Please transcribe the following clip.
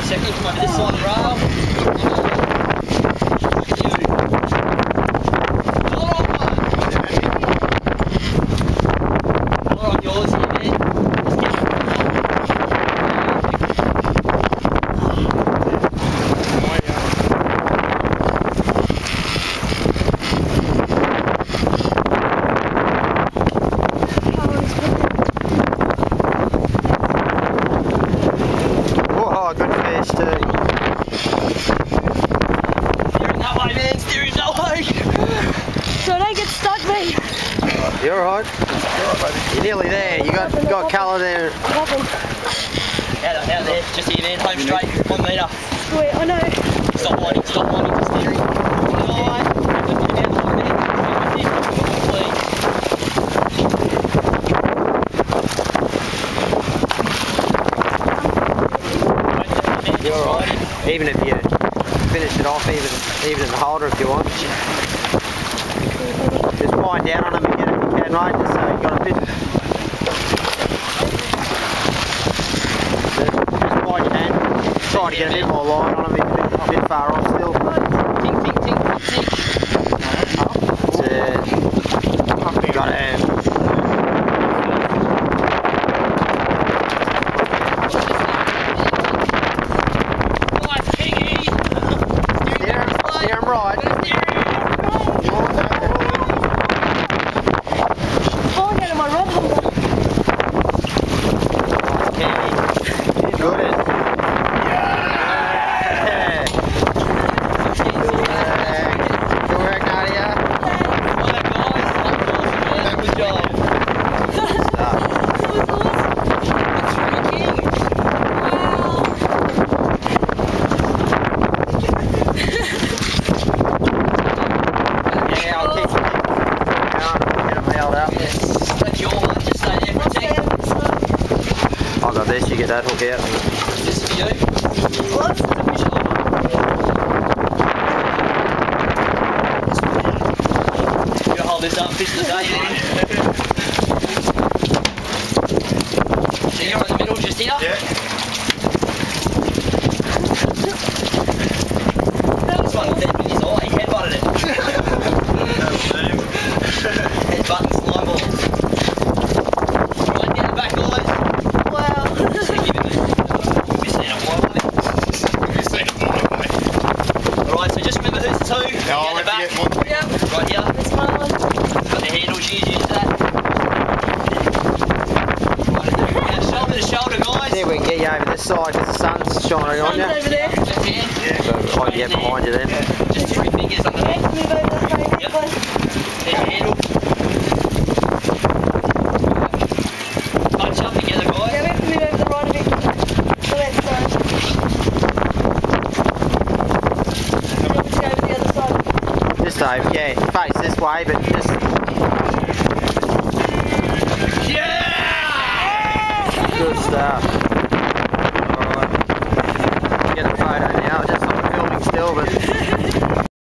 seconds, come over this side of the rail. All on yours here, man. Oh, good fish too. Steering that way, man. Steering that way. So don't get stuck, mate. You're alright. You're nearly there. You got colour there. Nothing. Out there, just here, man. Home straight, 1 metre. Sweet, I know. Stop whining, just steering. Alright, lift it down 1 minute. You're alright. Even if you finish it off, even in the holder if you want. Just wind down on them again if you can, right? Just so you got a bit. Just wind your hand. Try to get a bit more line on them if you're a bit far off still. Tink, tink, tink, tink. Got to. Right. Falling out of my rod holder. Good. Yeah. Good work, Nadia. Well, guys, good job. Yeah, I'll keep get them held up. That's your one, just stay there for a second. I'll go this, you get that hook out. Just for you. You gotta hold this up, fish the day then. So you're in the middle, just here? Yeah. This one dead with his eye, he headbutted it. Headbutting slime balls. Right down the back, guys. Wow. Just give it a missing out one way. Alright, so just remember who's the two. No, Down the back. Yep. Right here. That's my one. Got the handles, use that. Right, now shoulder to shoulder, guys. See if we can get you over this side because the sun's shining on Sun's you. over there. Left hand. So I can get behind you then. Just 3 fingers Okay, underneath. move over the frame. Yep. There's your handle. Bunch up together, Yeah, guys. we have to move over the right a bit. The left side. And then we go over the other side. Just over, yeah, face this way, but just. Yeah! Good stuff.